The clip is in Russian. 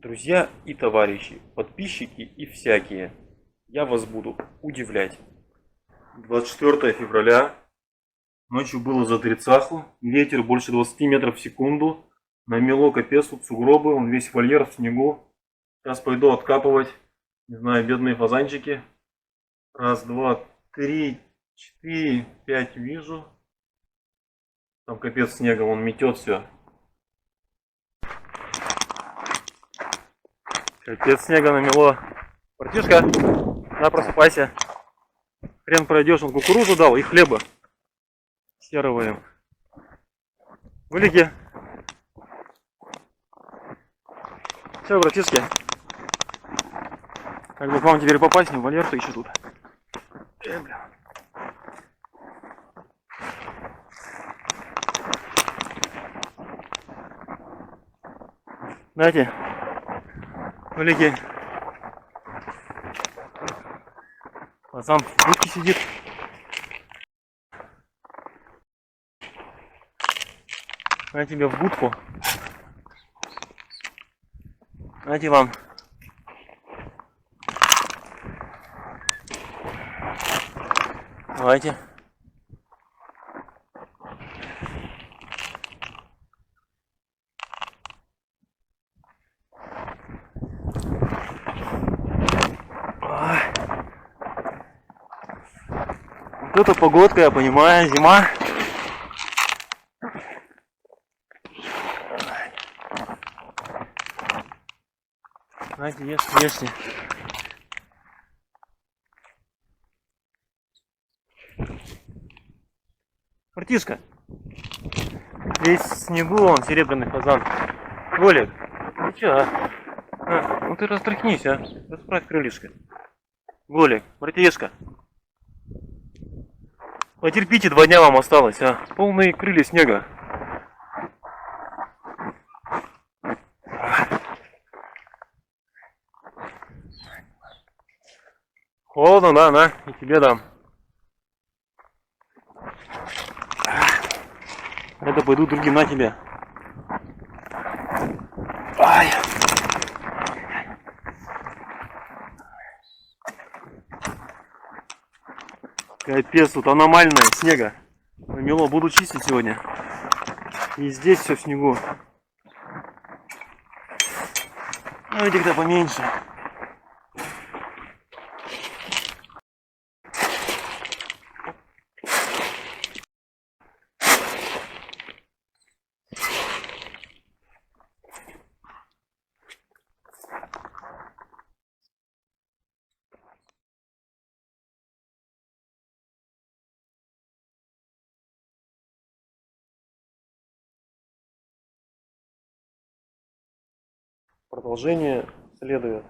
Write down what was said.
Друзья и товарищи, подписчики и всякие, я вас буду удивлять. 24 февраля, ночью было за тридцаху, ветер больше 20 метров в секунду, намело капец, тут сугробы, он весь вольер в снегу. Сейчас пойду откапывать, не знаю, бедные фазанчики. Раз, два, три, четыре, пять вижу. Там капец снега, он метет все. Капец снега намело. Братишка, на, просыпайся. Хрен пройдешь, он кукурузу дал и хлеба серого им. Вылеги. Все, братишки. Как бы к вам теперь попасть, не в вольер-то еще тут. Бля. Знаете, вылеги. Пацан в будке сидит. На тебе в будку. Знаете вам. Давайте. Вот это погодка, я понимаю, зима. Знаете, ешьте. Братишка, весь в снегу, он серебряный фазан. Волик, ну чё, ну ты растряхнись, а? Расправь крылышко. Волик, братишка. Потерпите, 2 дня вам осталось, а? Полные крылья снега. Холодно, да, на, и тебе дам. Это пойду другим на тебе. Ай. Капец, тут аномальная снега. Намело, буду чистить сегодня. И здесь все в снегу. Ну этих-то поменьше. Продолжение следует.